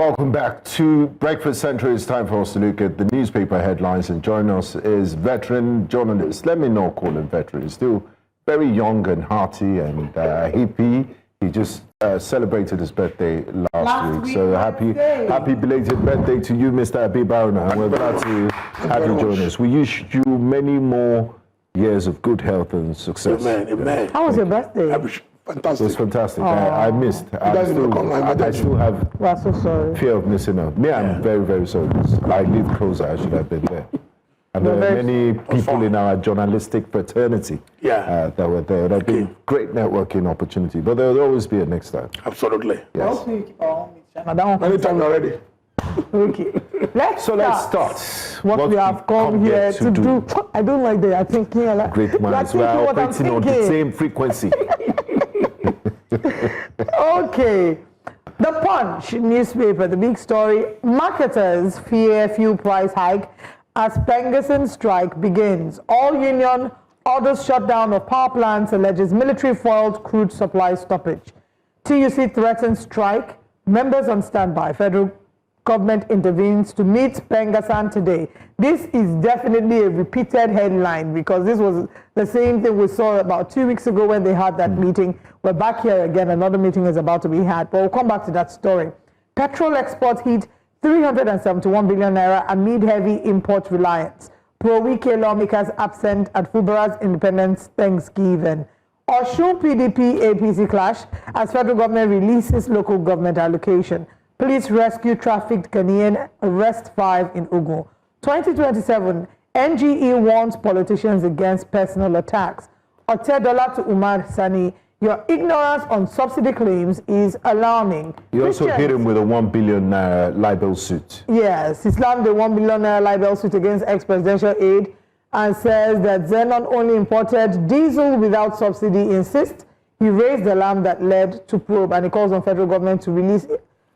Welcome back to Breakfast Central. It's time for us to look at the newspaper headlines, and joining us is veteran journalist. Let me not call him veteran. He's still very young and hearty and hippie. He just celebrated his birthday last week. So happy belated birthday to you, Mr. Habib Haruna. And we're glad to have you join us. We wish you many more years of good health and success. Amen. How was your birthday? It Fantastic. was fantastic. I missed. I still have fear of missing out. I'm very, very sorry. I live closer. I should have been there. And there were many people in our journalistic fraternity that were there. It would have been great networking opportunity, but there will always be a next time. Absolutely. Yes. Anytime already. Okay. Let's start. What we have come here to do. I don't like that. I think great minds. We are operating on the same frequency. Okay. The Punch newspaper, the big story: marketers fear fuel price hike as Pengerson strike begins. All union orders shutdown of power plants, alleges military foiled crude supply stoppage. TUC threatens strike. Members on standby. Federal government intervenes to meet Pengerson today. This is definitely a repeated headline because this was the same thing we saw about 2 weeks ago when they had that meeting. We're back here again. Another meeting is about to be had, but we'll come back to that story. Petrol exports hit 371 billion naira amid heavy import reliance. Pro-Wike lawmakers absent at Fubara's Independence Thanksgiving. Osun PDP APC clash as federal government releases local government allocation. Police rescue trafficked Ghanaian, arrest 5 in Ogun. 2027, NGE warns politicians against personal attacks. Otedola to Umar Sani, your ignorance on subsidy claims is alarming. You also hit him with a 1 billion libel suit. Yes, he slammed the 1 billion libel suit against ex-presidential aide and says that Zenon only imported diesel without subsidy. Insists he raised the alarm that led to probe, and he calls on federal government to release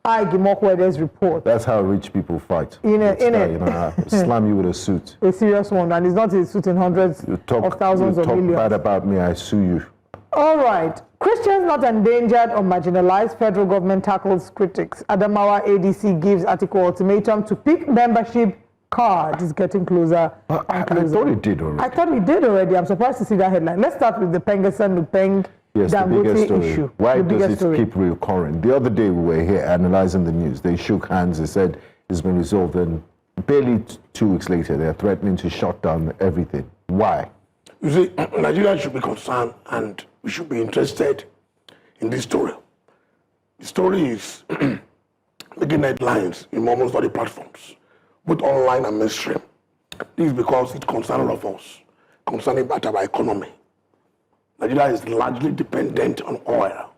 Gimokwede's report. That's how rich people fight. Slam you with a suit. A serious one, and it's not a suit in hundreds of thousands of millions. You talk bad about me, I sue you. All right. Christians not endangered or marginalized, federal government tackles critics. Adamawa ADC gives Atiku ultimatum to pick membership card. It's getting closer and closer. I thought it did already. I thought we did already. I'm surprised to see that headline. Let's start with the Pengerson-Lupeng Dangote issue. Why does it keep recurring? The other day we were here analyzing the news. They shook hands. They said it's been resolved. And barely 2 weeks later, they're threatening to shut down everything. Why? You see, Nigeria should be concerned and we should be interested in this story. The story is making headlines in almost all the platforms, both online and mainstream. This is because it concerns all of us, concerning our economy. Nigeria is largely dependent on oil.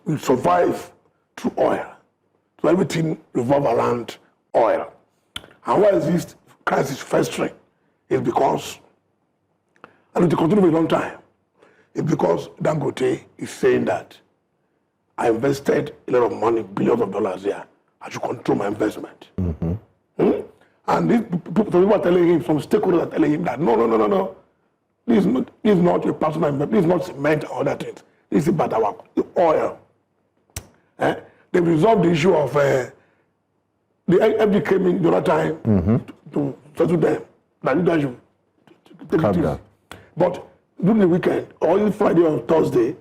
We survive through oil. So everything revolves around oil. And why is this crisis festering? It's because, and it will continue for a long time, it's because Dangote is saying that I invested a lot of money, billions of dollars here. I should control my investment. And these people are telling him, some stakeholders are telling him that no. This is not your personal investment. This is not cement or other things. This is about our oil. They resolved the issue of the FD came in the other time to settle them. That you guys should take it easy. But during the weekend, or even Friday or Thursday,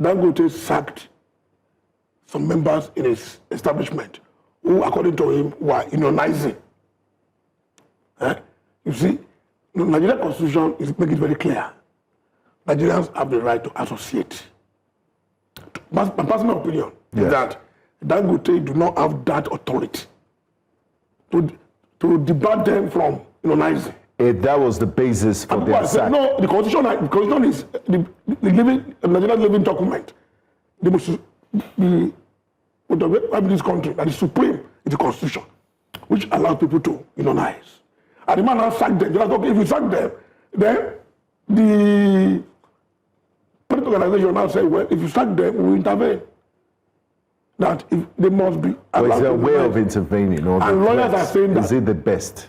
Dangote sacked some members in his establishment who, according to him, were unionizing. You see, the Nigerian Constitution is making it very clear. Nigerians have the right to associate. My personal opinion is that Dangote do not have that authority to debar them from unionizing. That was the basis for their sack. No, the constitution is the Nigerian living document. They must be in this country that is supreme is the constitution, which allows people to unionize. And the man has sacked them. Just, okay, if you sack them, then the political organization now say, well, if you sack them, we will intervene. That if they must be allowed. Is there a way of intervening? Or and lawyers are saying that. Is it the best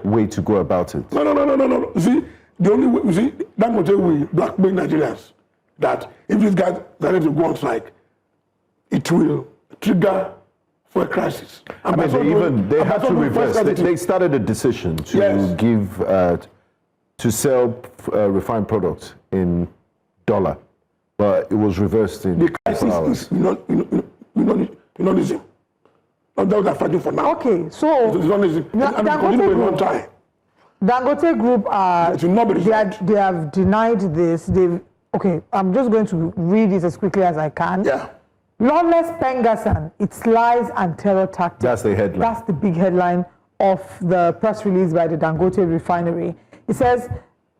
way to go about it? No. You see, the only way, you see, Dangote will blackmail Nigerians. That if these guys decide to go on strike, it will trigger for a crisis. I mean, they had to reverse. They started a decision to give to sell refined products in dollar, but it was reversed in the crisis is unionism. Not those are fighting for now. Okay, so Dangote Group they have denied this. I'm just going to read it as quickly as I can. Yeah. Lawless Pengassan, its lies and terror tactics. That's the headline. That's the big headline of the press release by the Dangote refinery. It says,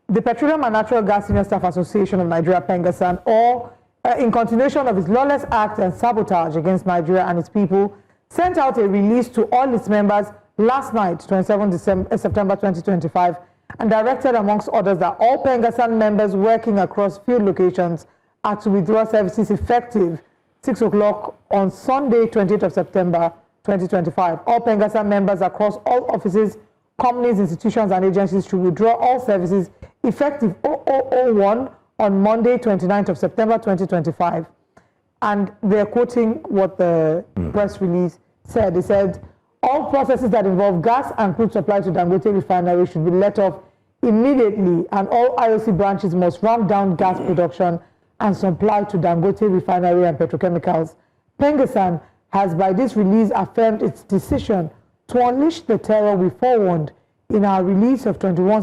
the Petroleum and Natural Gas Senior Staff Association of Nigeria, Pengassan, in continuation of its lawless act and sabotage against Nigeria and its people, sent out a release to all its members last night, 27 September 2025, and directed, amongst others, that all Pengassan members working across field locations are to withdraw services effective 6 o'clock on Sunday, 28th of September 2025. All Pengassan members across all offices, companies, institutions, and agencies should withdraw all services effective 0001 on Monday, 29th of September 2025. And they're quoting what the press release said. They said, all processes that involve gas and crude supply to Dangote refinery should be let off immediately, and all IOC branches must ramp down gas production and supply to Dangote refinery and petrochemicals. Pengassan has by this release affirmed its decision to unleash the terror we forewarned in our release of 27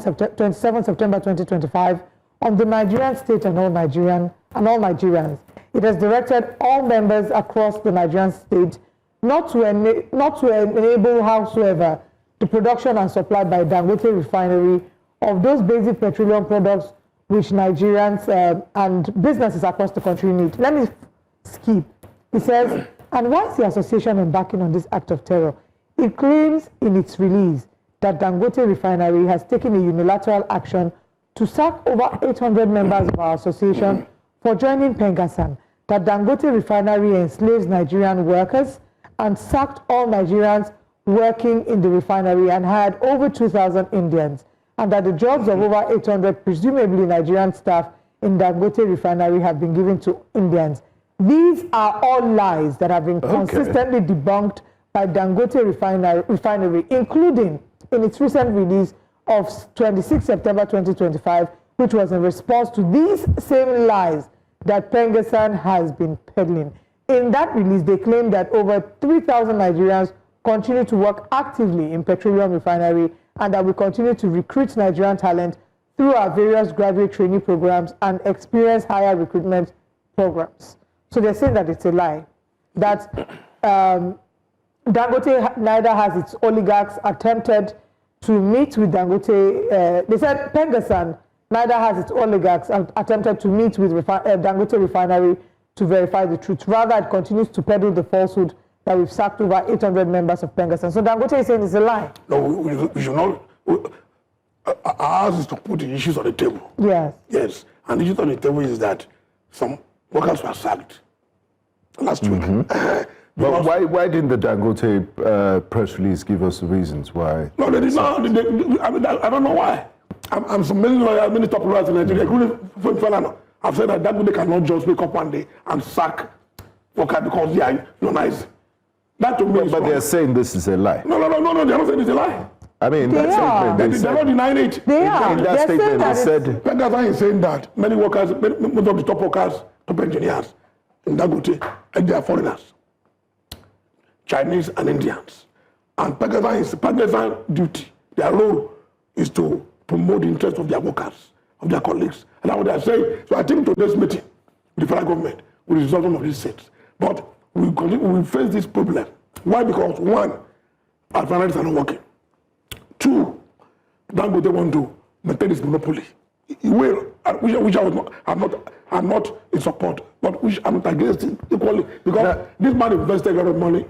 September 2025 on the Nigerian state and all Nigerians. It has directed all members across the Nigerian state not to enable howsoever the production and supply by Dangote refinery of those basic petroleum products which Nigerians and businesses across the country need. Let me skip. It says, and why is the association embarking on this act of terror? It claims in its release that Dangote refinery has taken a unilateral action to sack over 800 members of our association for joining Pengassan, that Dangote refinery enslaves Nigerian workers and sacked all Nigerians working in the refinery and hired over 2,000 Indians, and that the jobs of over 800 presumably Nigerian staff in Dangote refinery have been given to Indians. These are all lies that have been consistently debunked by Dangote refinery, including in its recent release of 26 September 2025, which was in response to these same lies that Pengassan has been peddling. In that release, they claim that over 3,000 Nigerians continue to work actively in petroleum refinery, and that we continue to recruit Nigerian talent through our various graduate training programs and experience higher recruitment programs. So they're saying that it's a lie, that Dangote neither has its oligarchs attempted to meet with Dangote. They said Pengassan neither has its oligarchs attempted to meet with Dangote refinery to verify the truth. Rather, it continues to peddle the falsehood that we've sacked over 800 members of Pengassan. So Dangote is saying it's a lie. No, we should not. Ours is to put the issues on the table. Yes. Yes. And the issue on the table is that some workers were sacked last week. But why didn't the Dangote press release give us the reasons why? No, they did not. I don't know why. I'm some many top lawyers in Nigeria, including Falana. I've said that Dangote cannot just wake up one day and sack workers because they are unionized. That to me But they're saying this is a lie. No, they're not saying it's a lie. I mean, They're not denying it. They are. In that statement, they said... Pengassan is saying that many workers, most of the top workers, top engineers in Dangote, and they are foreigners, Chinese and Indians. And Pengassan duty, their role is to promote the interests of their workers, of their colleagues. And that's what they are saying. So I think today's meeting with the federal government will resolve some of these things. But we will face this problem. Why? Because one, our refineries are not working. Two, Dangote want to maintain its monopoly. He will, which I'm not in support, but which I'm not against it equally. Because this man invested a lot of money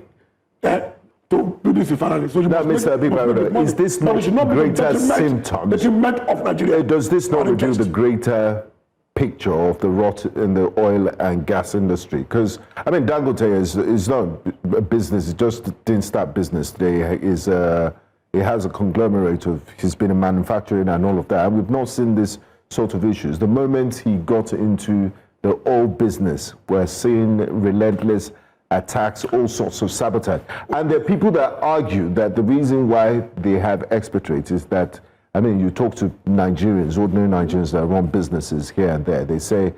to build this refinery. So Mr. Habib Haruna, is this not greater symptoms? Of Nigeria. Does this not reveal the greater picture of the rot in the oil and gas industry? Because, I mean, Dangote is not a business, it just didn't start business today. It has a conglomerate of, he's been in manufacturing and all of that. And we've not seen this sort of issues. The moment he got into the oil business, we're seeing relentless attacks, all sorts of sabotage. And there are people that argue that the reason why they have expatriates is that, I mean, you talk to Nigerians, ordinary Nigerians that run businesses here and there, they say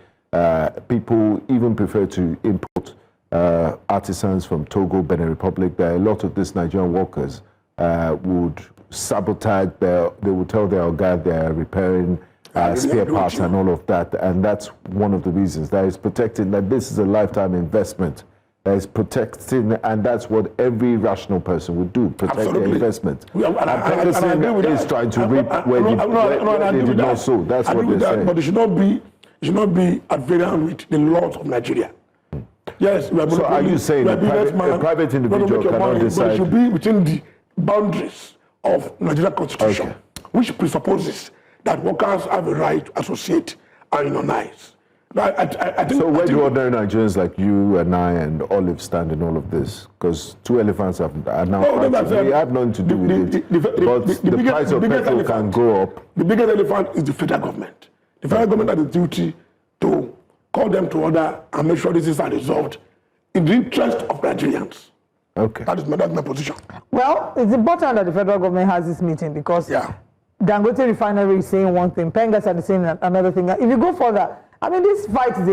people even prefer to import artisans from Togo, Benin Republic. There are a lot of these Nigerian workers would sabotage, they would tell their guy they're repairing spare parts and all of that, and that's one of the reasons that is protecting, that this is a lifetime investment that is protecting, and that's what every rational person would do, protect their investment. And Pegasus is trying to reap where they did not sow. That's what they're saying. But it should not be at variance with the laws of Nigeria. Yes, we are. So are you saying a private individual cannot decide? But it should be within the boundaries of Nigerian Constitution, which presupposes that workers have a right to associate and unionize. So where do ordinary Nigerians like you and I and Olive stand in all of this? Because two elephants are now fighting. We have nothing to do with it. But the price of petrol can go up. The biggest elephant is the federal government. The federal government has the duty to call them to order and make sure this is resolved in the interest of Nigerians. Okay. That's my position. Well, it's important that the federal government has this meeting because Dangote refinery is saying one thing, Pengasan is saying another thing. If you go further, I mean, this fight is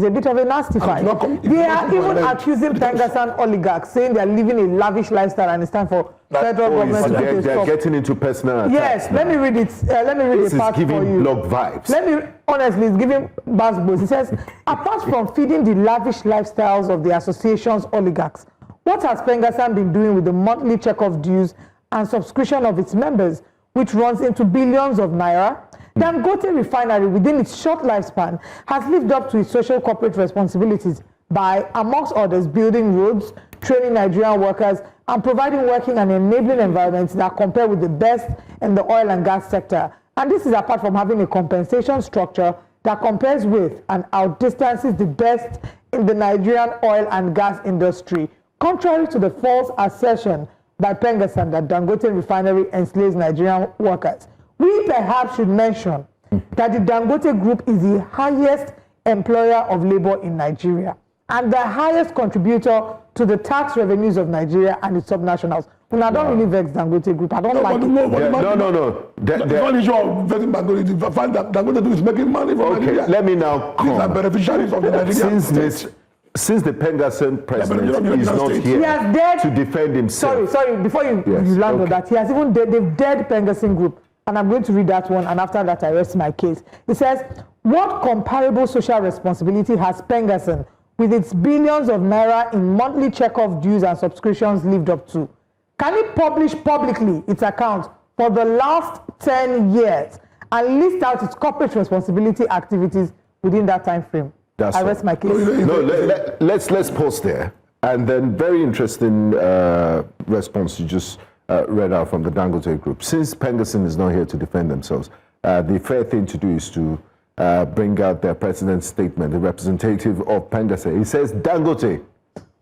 a bit of a nasty fight. They are even accusing Pengasan oligarchs, saying they are living a lavish lifestyle and it's time for federal government to stop. They're getting into personal attacks. Yes, let me read it. Let me read this a part for you. This is giving blog vibes. Honestly, it's giving basketballs. It says, apart from feeding the lavish lifestyles of the association's oligarchs, what has Pengasan been doing with the monthly check-off dues and subscription of its members, which runs into billions of naira? Dangote refinery, within its short lifespan, has lived up to its social corporate responsibilities by, amongst others, building roads, training Nigerian workers, and providing working and enabling environments that compare with the best in the oil and gas sector. And this is apart from having a compensation structure that compares with and outdistances the best in the Nigerian oil and gas industry, contrary to the false assertion by Pengasan that Dangote refinery enslaves Nigerian workers. We perhaps should mention that the Dangote Group is the highest employer of labor in Nigeria and the highest contributor to the tax revenues of Nigeria and its subnationals. When I don't really vex Dangote Group, I don't like it. No. The only issue of vetting Dangote is the fact that Dangote is making money from Nigeria. Let me now come. These are beneficiaries of the Nigerian state. Since the Pengasan president is not here to defend himself. Sorry, before you land on that, he has even they've dead Pengasan Group. And I'm going to read that one, and after that I rest my case. It says, what comparable social responsibility has Pengasan with its billions of naira in monthly check-off dues and subscriptions lived up to? Can it publish publicly its accounts for the last 10 years and list out its corporate responsibility activities within that time frame? I rest my case. Let's pause there. And then very interesting response you just read out from the Dangote Group. Since Pengasan is not here to defend themselves, the fair thing to do is to bring out their president's statement, the representative of Pengasan. He says Dangote,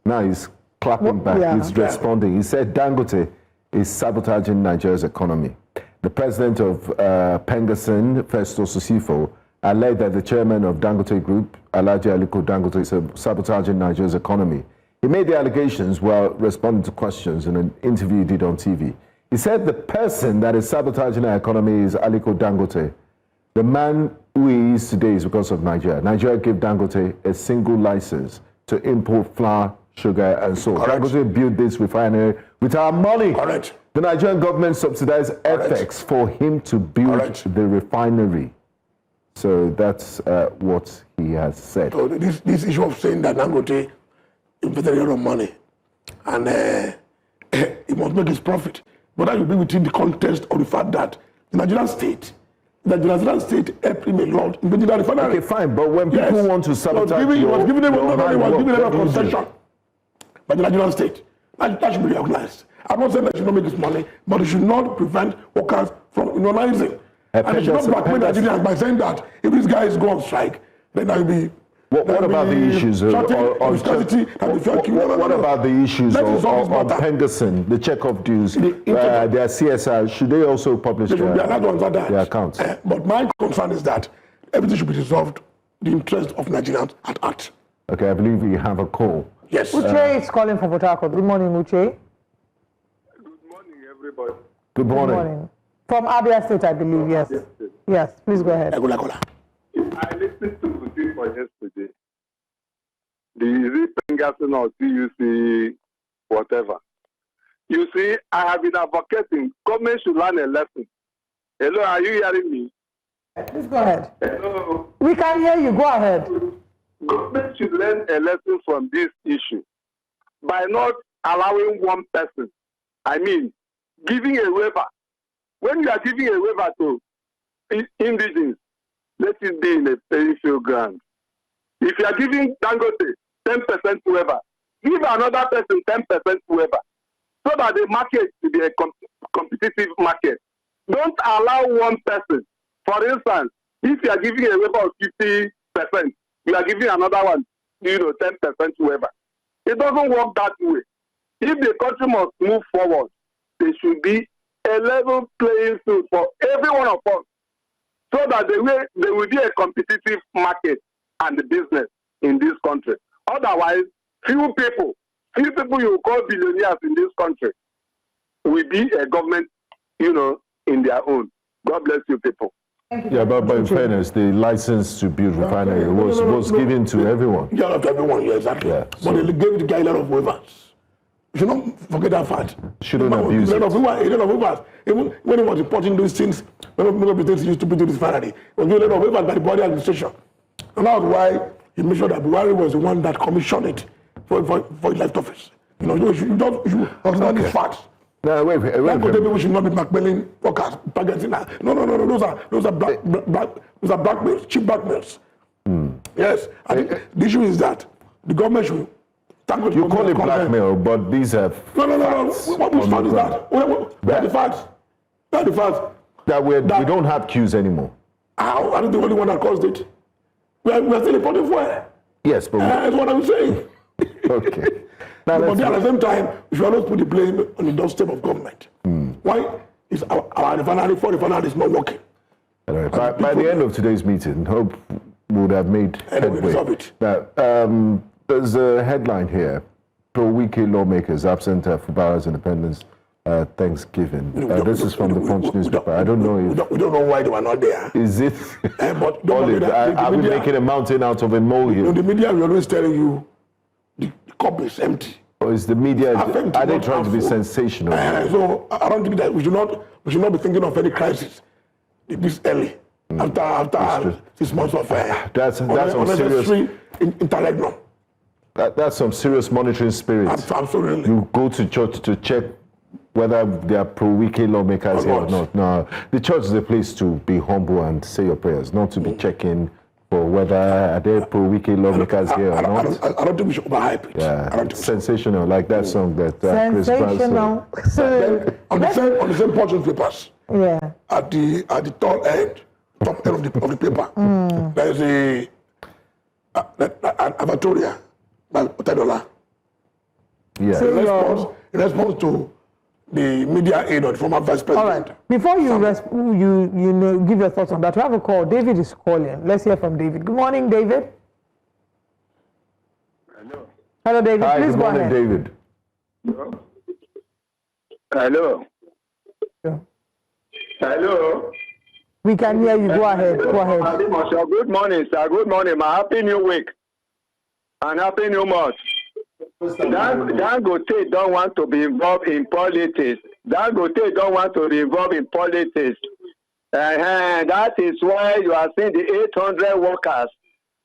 now he's clapping back, he's responding. He said Dangote is sabotaging Nigeria's economy. The president of Pengasan, Festus Osifo, alleged that the chairman of Dangote Group, Alhaji Aliko Dangote, is sabotaging Nigeria's economy. He made the allegations while responding to questions in an interview he did on TV. He said the person that is sabotaging our economy is Aliko Dangote. The man who he is today is because of Nigeria. Nigeria gave Dangote a single license to import flour, sugar, and salt. Dangote built this refinery with our money. Correct. The Nigerian government subsidized FX for him to build the refinery. So that's what he has said. So this issue of saying that Dangote invested a lot of money and he must make his profit, but that will be within the context of the fact that the Nigerian state helped him a lot in building that refinery. Okay, fine, but when people want to sabotage he was giving them a concession by the Nigerian state. That should be recognized. I'm not saying that you should not make this money, but it should not prevent workers from unionizing. And they should not blackmail Nigerians by saying that if these guys go on strike, then there will be. What about the issues on Pengasan, the check-off dues, their CSR? Should they also publish their accounts? But my concern is that everything should be resolved in the interest of Nigerians at heart. Okay, I believe we have a call Yes. Uche is calling from Port Harcourt. Good morning, Uche. Good morning, everybody. Good morning. From Abia State, I believe, yes. Yes, please go ahead. I listened to the for yesterday. The Pengasson or CUC, whatever. You see, I have been advocating. Government should learn a lesson. Hello, are you hearing me? Please go ahead. Hello. We can hear you. Go ahead. Government should learn a lesson from this issue by not allowing one person. I mean, giving a waiver. When you are giving a waiver to indigenous, let it be in a peripheral ground. If you are giving Dangote 10% waiver, give another person 10% waiver, so that the market will be a competitive market. Don't allow one person. For instance, if you are giving a waiver of 50%, you are giving another one, 10% waiver. It doesn't work that way. If the country must move forward, there should be a level playing field for every one of us, so that there will be a competitive market and the business in this country. Otherwise, few people you call billionaires in this country will be a government, in their own. God bless you, people. Yeah, but in fairness, the license to build refinery was given to everyone. Yeah, to everyone, yeah, exactly. Yeah, but they gave the guy a lot of waivers. You should not forget that fact. Shouldn't abuse it. A lot of waivers. Even when he was reporting these things, many of the things he used to put to this refinery, was given a lot of waivers by the body administration. And that's why he made sure that Buhari was the one that commissioned it for his left office. You should understand these facts. No, wait. People should not be blackmailing workers, targeting. No. Those are blackmails, cheap blackmails. Yes. And the issue is that the government should. You call it blackmail, but these are No. What we found is that. That's the facts. That's the facts. That we don't have queues anymore. How? I'm the only one that caused it. We are still reporting for it. Yes, but that's what I'm saying. Okay. Now, but at the same time, we should always put the blame on the doorstep of government. Why is our refinery, is not working? Right. By the end of today's meeting, hope would have made headway. Now, there's a headline here: pro-Wike lawmakers absent Fubara's Independence Thanksgiving. This is from the Punch newspaper. I don't know if we don't know why they were not there. Is it? But are we making a mountain out of a molehill? The media will always telling you the cup is empty. Or is the media? Are they trying to be sensational? So I don't think that we should not be thinking of any crisis this early after 6 months of that's some serious interregnum. That's some serious monitoring spirit. Absolutely. You go to church to check whether they are pro-Wike lawmakers here or not. No, the church is a place to be humble and say your prayers, not to be checking for whether are they pro-Wike lawmakers here or not. I don't think we should overhype it. Yeah, sensational, like that song that Chris Brown Sensational. on the same portion papers. Yeah. At the top end of the paper, there is an avatoria by Otedola. Yeah. In response to the media aid of the former vice president. All right. Before you give your thoughts on that, we have a call. David is calling. Let's hear from David. Good morning, David. Hello, David. Hi, please good morning, ahead. David. Hello. Yeah. Hello. We can hear you. Go ahead. Good morning, sir. Good morning. My happy new week and happy new month. Dangote don't want to be involved in politics. Dangote don't want to be involved in politics. That is why you are seeing the 800 workers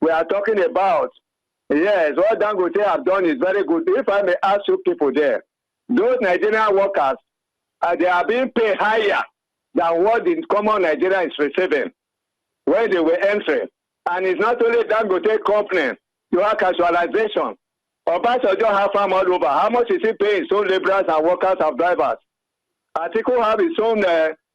we are talking about. Yes, what Dangote have done is very good. If I may ask you people there, those Nigerian workers, they are being paid higher than what the common Nigerian is receiving when they were entering. And it's not only Dangote company, you have casualization. Obasanjo have farm all over. How much is he paying his own laborers and workers and drivers? Atiku have his own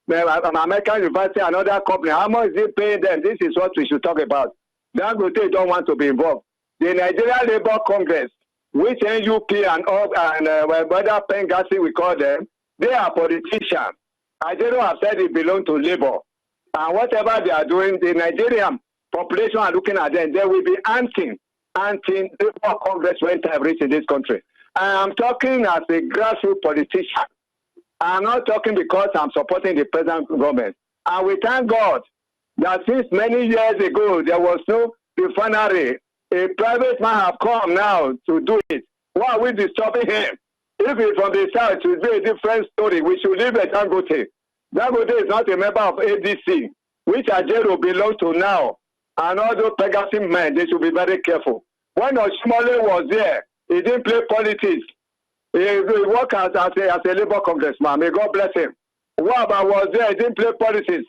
American University and other company. How much is he paying them? This is what we should talk about. Dangote don't want to be involved. The Nigerian Labour Congress, which NUP and whether Pengasi we call them, they are politicians. Ajero have said it belongs to Labour. And whatever they are doing, the Nigerian population are looking at them. They will be anting anti-labor Congress when time reached in this country. I am talking as a grassroots politician. I'm not talking because I'm supporting the present government. And we thank God that since many years ago, there was no refinery. A private man have come now to do it. Why are we disturbing him? If it's from the south, it will be a different story. We should leave at Dangote. Dangote is not a member of ADC, which Ajero belongs to now. And all those Pegasus men, they should be very careful. When Oshimole was there, he didn't play politics. He worked as a labor congressman. May God bless him. Waba was there, he didn't play politics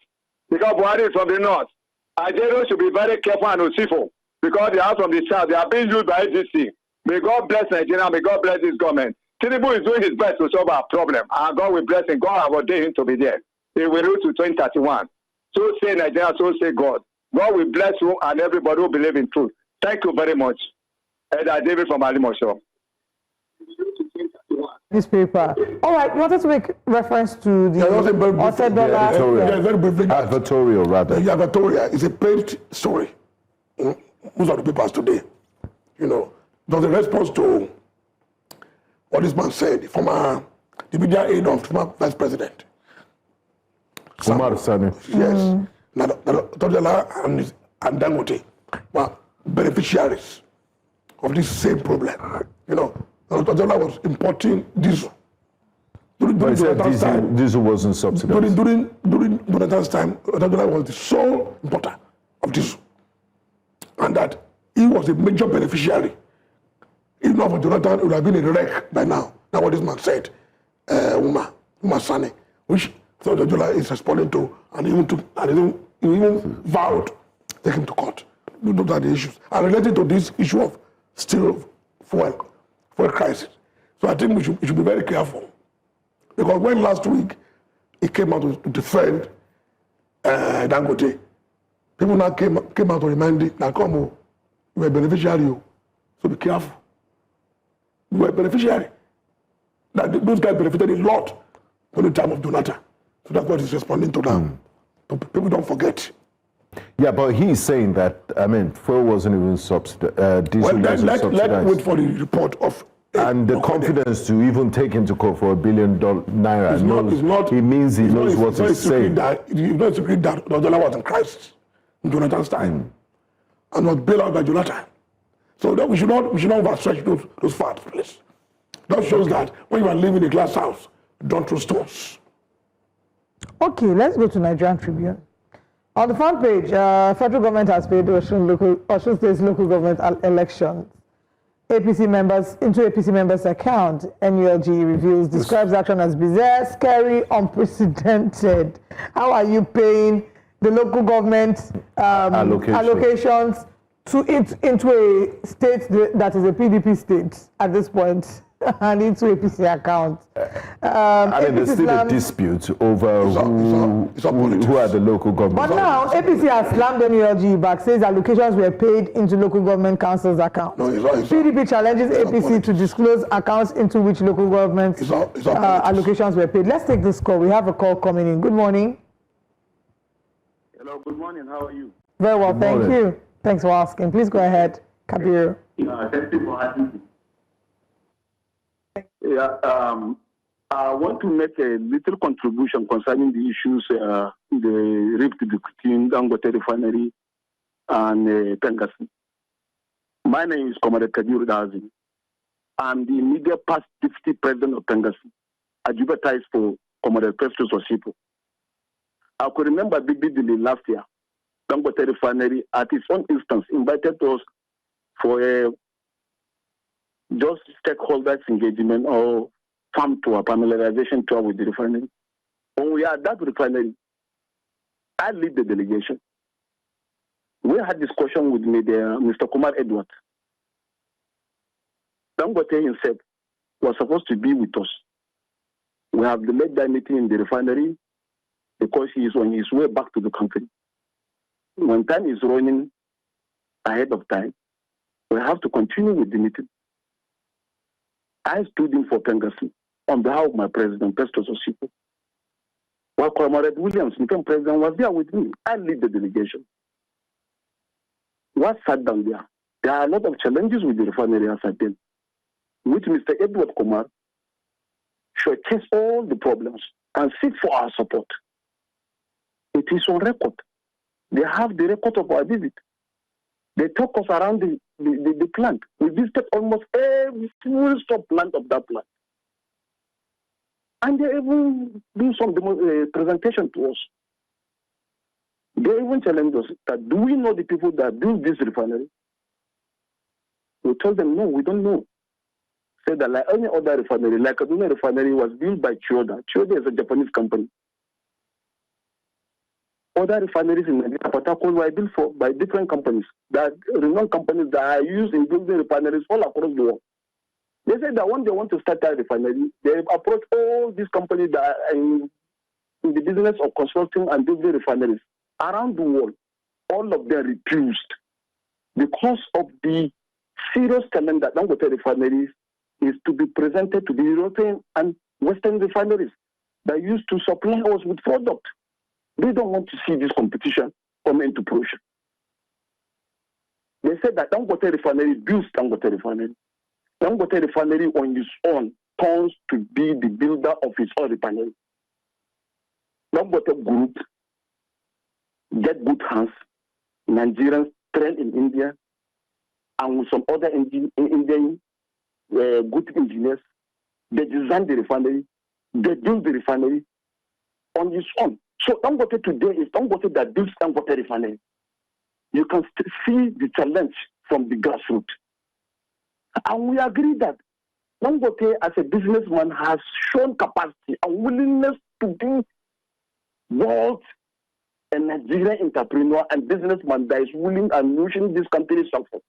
because Buhari is from the north. Ajero should be very careful and Osifo because they are from the south. They are being used by ADC. May God bless Nigeria. May God bless this government. Tinubu is doing his best to solve our problem. And God will bless him. God have ordained him to be there. He will rule to 2031. So say Nigeria, so say God. God will bless you and everybody who believe in truth. Thank you very much. Elder David from Alimosho. Newspaper. All right, you wanted to make reference to the advertorial, rather. The advertorial is a page story. Most of the papers today, you know, there's a response to what this man said, the media aide of former vice president. Umar Sani. Yes. Todela and Dangote were beneficiaries of this same problem. You know, Todela was importing diesel. Diesel wasn't subsidized. During Jonathan's time, Todela was the sole importer of diesel. And that he was a major beneficiary. If not for Jonathan, it would have been a wreck by now. That's what this man said, Umar Sani, which Todela is responding to, and he even vowed to take him to court. Those are the issues. And related to this issue of still fuel crisis. So I think we should be very careful. Because when last week he came out to defend Dangote, people now came out to remind him, now come on, you are a beneficiary, so be careful. You are a beneficiary. That those guys benefited a lot during the time of Jonathan. So that's what he's responding to now. People don't forget. Yeah, but he's saying that, I mean, fuel wasn't even subsidized. Let's wait for the report of... And the confidence to even take him to court for $1 billion naira. He means he knows what he's saying. He's not secret that the dollar was in crisis in Jonathan's time and was bailed out by Jonathan. So that we should not overstretch those facts, please. That shows that when you are living in a glass house, don't throw stones. Okay, let's go to Nigerian Tribune. On the front page, federal government has paid Osun State's local government elections. APC members' account. NULG describes action as bizarre, scary, unprecedented. How are you paying the local government allocations into a state that is a PDP state at this point? And into APC account. I mean, there's still a dispute over who are the local government. But now, APC has slammed NULG back, says allocations were paid into local government council's account. No, it's not. PDP challenges APC to disclose accounts into which local government allocations were paid. Let's take this call. We have a call coming in. Good morning. Hello, good morning. How are you? Very well, thank you. Thanks for asking. Please go ahead, Kabir. Thank you for having me. Yeah, I want to make a little contribution concerning the issues, the rift between Dangote refinery and Pengassi. My name is Comrade Kadir Dazi. I'm the immediate past deputy president of Pengassi. I advertised for Comrade Festus Osipo. I could remember vividly last year, Dangote refinery at its own instance invited us for a just stakeholders engagement or farm tour, familiarization tour with the refinery. When we are at that refinery, I lead the delegation. We had discussion with Mr. Kumar Edward. Dangote himself was supposed to be with us. We have delayed that meeting in the refinery because he is on his way back to the country. When time is running ahead of time, we have to continue with the meeting. I stood in for Pengassi on behalf of my president, Festus Osipo. While Comrade Williams, became president, was there with me. I lead the delegation. We sat down there. There are a lot of challenges with the refinery as I tell, which Mr. Edward Kumar showcase all the problems and seek for our support. It is on record. They have the record of our visit. They took us around the plant. We visited almost every full stop plant of that plant. And they even do some presentation to us. They even challenged us that, do we know the people that built this refinery? We told them, no, we don't know. Said that like any other refinery, like Kaduna refinery was built by Chiyoda. Chiyoda is a Japanese company. Other refineries in Patakol were built by different companies, that renowned companies that are used in building refineries all across the world. They said that when they want to start a refinery, they approach all these companies that are in the business of constructing and building refineries around the world. All of them refused because of the serious challenge that Dangote refineries is to be presented to the European and Western refineries that used to supply us with product. They don't want to see this competition come into fruition. They said that Dangote refinery builds Dangote refinery. Dangote refinery on its own turns to be the builder of its own refinery. Dangote group get good hands, Nigerians trained in India, and with some other Indian good engineers, they design the refinery, they build the refinery on its own. So Dangote today is Dangote that builds Dangote refinery. You can see the challenge from the grassroots. And we agree that Dangote as a businessman has shown capacity and willingness to be both a Nigerian entrepreneur and businessman that is willing and wishing this country success.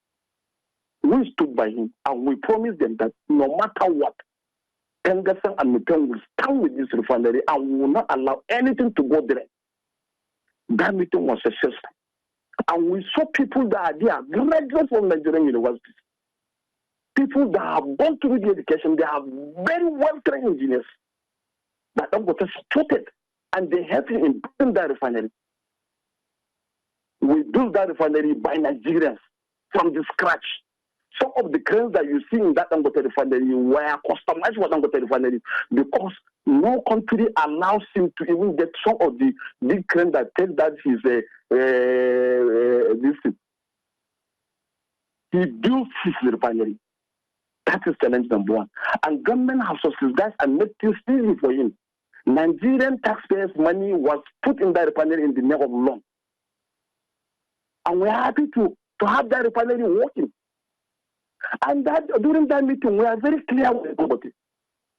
We stood by him and we promised them that no matter what, Pengasang and Mupeng will stand with this refinery and we will not allow anything to go there. That meeting was successful. And we saw people that are there, graduates from Nigerian universities. People that have gone through the education, they are very well-trained engineers that Dangote supported and they helped in building that refinery. We built that refinery by Nigerians from the scratch. Some of the cranes that you see in that Dangote refinery were customized for Dangote refinery because no country allows him to even get some of the big cranes that take that this thing. He built his refinery. That is challenge number one. And government has subsidized and made things easy for him. Nigerian taxpayers' money was put in that refinery in the name of loan. And we're happy to have that refinery working. And that during that meeting, we are very clear with everybody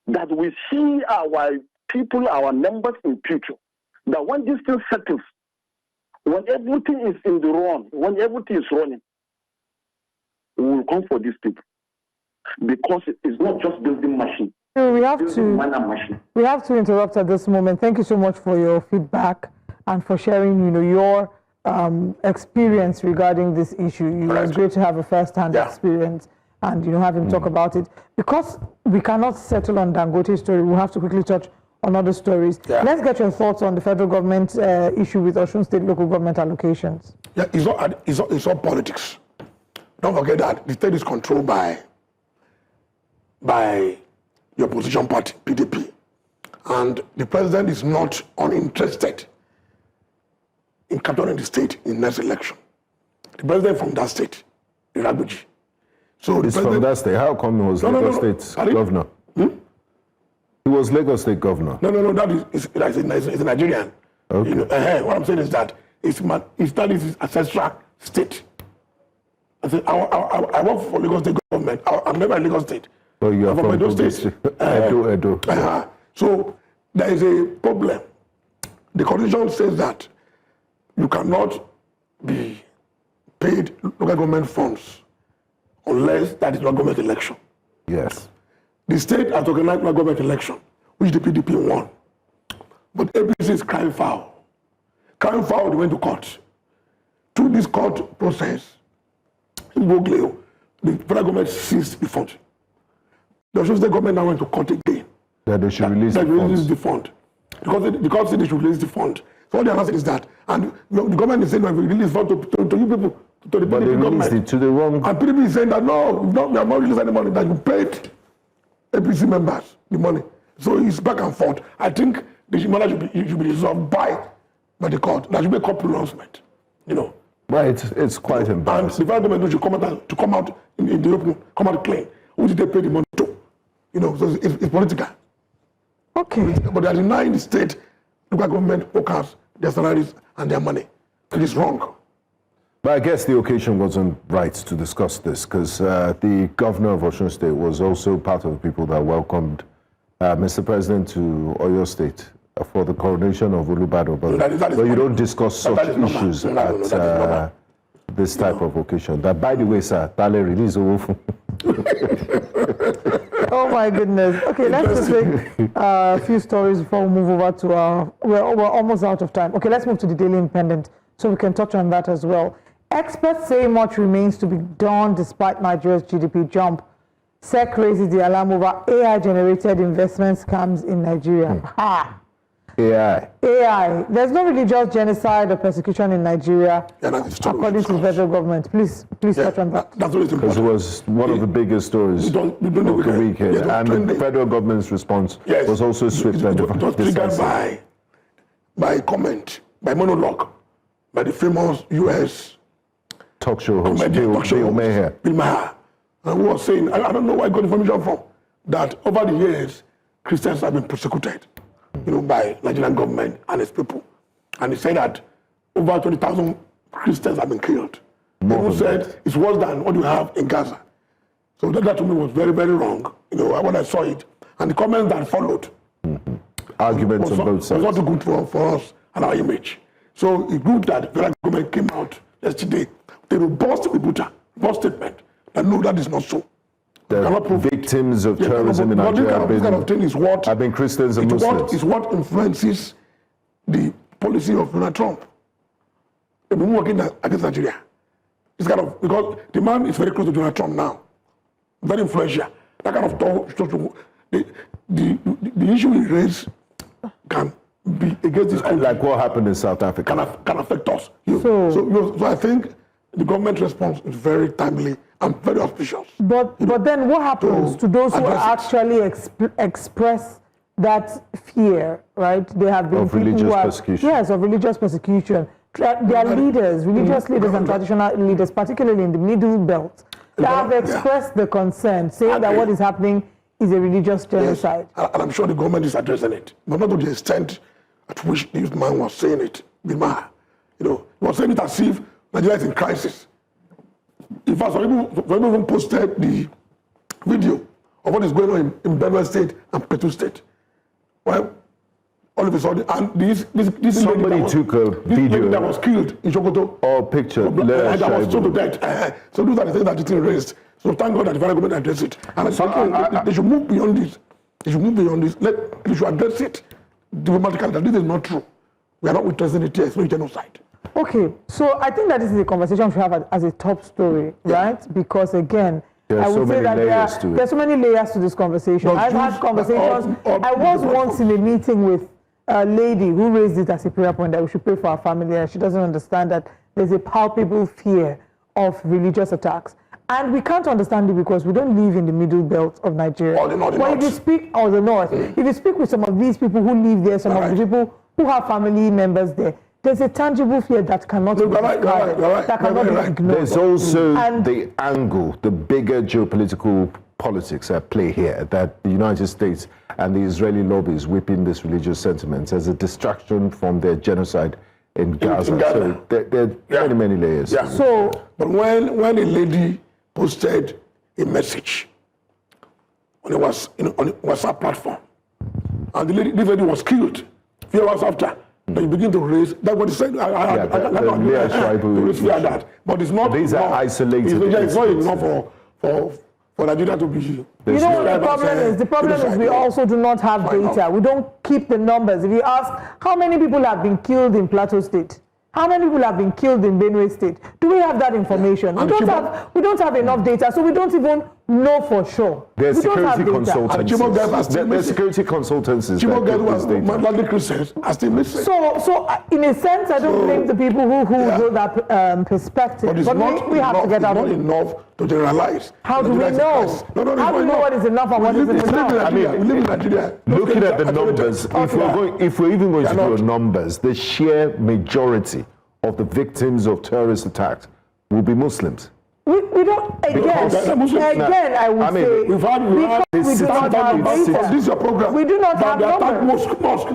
that we see our people, our members in future, that when this thing settles, when everything is in the run, when everything is running, we will come for these people. Because it is not just building machine. We have to interrupt at this moment. Thank you so much for your feedback and for sharing, your experience regarding this issue. It was great to have a first-hand experience and have him talk about it. Because we cannot settle on Dangote's story, we'll have to quickly touch on other stories. Let's get your thoughts on the federal government issue with Osun State local government allocations. Yeah, it's all politics. Don't forget that the state is controlled by the opposition party, PDP. And the president is not uninterested in capturing the state in next election. The president from that state, Irabuji. So he's from that state. How come he was Lagos State governor? He was Lagos State governor. No, that is a Nigerian. Okay. What I'm saying is that that is his ancestral state. I said, I work for Lagos State government. I'm never in Lagos State. So you are from Edo State. Edo. So there is a problem. The constitution says that you cannot be paid local government funds unless that is local government election. Yes. The state has organized local government election, which the PDP won. But APC is crying foul. Crying foul, they went to court. Through this court process, in Bogleo, the federal government seized the fund. The Osun State government now went to court again. That they should release the fund. Because they should release the fund. So what they announced is that, and the government is saying, we release fund to you people. to the But they PDP released government. it to the wrong. And PDP is saying that no, we have not released any money, that you paid APC members the money. So it's back and forth. I think the matter should be resolved by the court. There should be a court pronouncement, you know. Well, it's quite And embarrassing. the federal government should come out in the open, come out clean. Who did they pay the money to? You know, so it's political. Okay. But they are denying the state, local government workers their salaries and their money. It is wrong. But I guess the occasion wasn't right to discuss this because the governor of Osun State was also part of the people that welcomed Mr. President to Oyo State for the coronation of Olubadan. But, that is you normal. don't discuss such That is normal. issues No, that is at normal. this type of occasion. That, by the way, sir, Tale release Owofu. Oh my goodness. Okay, let's just take a few stories before we move over to our. We're almost out of time. Okay, let's move to the Daily Independent so we can touch on that as well. Experts say much remains to be done despite Nigeria's GDP jump. SEC raises the alarm over AI-generated investment scams in Nigeria. Ha! AI. AI. There's no religious genocide or persecution in Nigeria, Yeah, that is true. according to the federal government. Please touch on that. That's what is Because it important. was one of the biggest stories We of don't the know weekend. yeah, And the trending. federal government's response Yes. was also swift and It was triggered decisive. by comment, by monologue, by the famous U.S. Talk show host, comedian, talk show Bill host, Maher. Bill Maher, and who was saying, I don't know where I got information from, that over the years, Christians have been persecuted, you know, by Nigerian government and its people. And he said that over 20,000 Christians have been killed. More People than said it's worse than what you have in Gaza. So that to me was very, very wrong, you know, when I saw it. And the comments that followed Arguments on both was sides. not too good for us and our image. So it's good that the federal government came out yesterday with a robust statement that no, that is not so. The Cannot prove it. victims of Yeah, terrorism in but this Nigeria this kind of thing is what have been Christians and Muslims. is what influences the policy of Donald Trump. They've been working against Nigeria. It's kind of because the man is very close to Donald Trump now, very influential. That kind of talk, the issue he raised can be against this country. Like what happened in South Africa. Can affect us. So- So I think the government response is very timely and very auspicious. But then what happens to those who address it. actually express that fear, right? They have been Of people religious who are, persecution. Yes, of religious persecution. Their leaders, religious leaders and traditional leaders, particularly in the Middle Belt, that have expressed the concern, saying that what is happening is a religious genocide. Yes. And I'm sure the government is addressing it, but not to the extent at which this man was saying it. Bilma, you know, he was saying it as if Nigeria is in crisis. In fact, some people even posted the video of what is going on in Benue State and Plateau State. Well, all of a sudden, and this Somebody took a this lady video. that was killed in Sokoto. Or picture. That was stoned to death. So those are the things that the thing raised. So thank God that the federal government addressed it. And they should move beyond this. They should move beyond this. They should address it diplomatically that this is not true. We are not witnessing it here. It's no genocide. Okay, so I think that this is a conversation we should have as a top story, right? Because again, There are I would so say many that layers to it. there's so many layers to this conversation. No, I've had Jews, conversations. I was once in a meeting with a lady who raised it as a prayer point that we should pray for our family, and she doesn't understand that there's a palpable fear of religious attacks. And we can't understand it because we don't live in the middle belt of Nigeria. Or the north. Well, if you speak, or the north, if you speak with some of these people who live there, some of the people who have family members there, there's a tangible fear that cannot be described, that cannot be ignored. There's also And- the angle, the bigger geopolitical politics at play here, that the United States and the Israeli lobby is whipping this religious sentiment as a distraction from their genocide in Gaza. Gaza. So there are many layers. Yeah. So, But when a lady posted a message when it was on a WhatsApp platform, and this lady was killed a few hours after, then you begin to raise. That's what he said. I Leah Shaibu raise fear that, but it's not. These are enough. isolated It's not incidents. enough for Nigeria to be. you know what the problem is? The problem is we also do not have data. We don't keep the numbers. If you ask how many people have been killed in Plateau State, how many people have been killed in Benue State, do we have that information? And We don't have enough data, so we don't even know for sure. There's We don't have security data. consultants. Chibok guys are still There's missing. security consultants. Chibok guys who are Muslim Christians are still missing. So in a sense, I don't blame the people who hold that perspective. But it's But not we have to get out not of it. enough to generalize. How do we Nigeria is a know? class. No, How do we know what is enough and what isn't enough? We live in Nigeria. Looking at the numbers, if we're even going to do numbers, the sheer majority of the victims of terrorist attacks will be Muslims. We don't, again, I would say, we've had because we do not have data. This is your program. We do not have They attack numbers. mosque.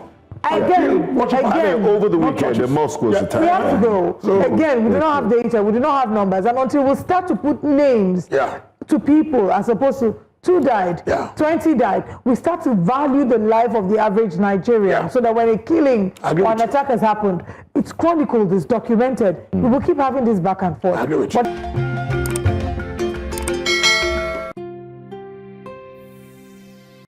Again, Over the weekend, the mosque was attacked. we have to go. So- Again, we do not have data, we do not have numbers, and until we start to put names to people as opposed to 2 died, 20 died, we start to value the life of the average Nigerian, so that when a killing or an attack has happened, it's chronicled, it's documented. We will keep having this back and forth. I agree with you. But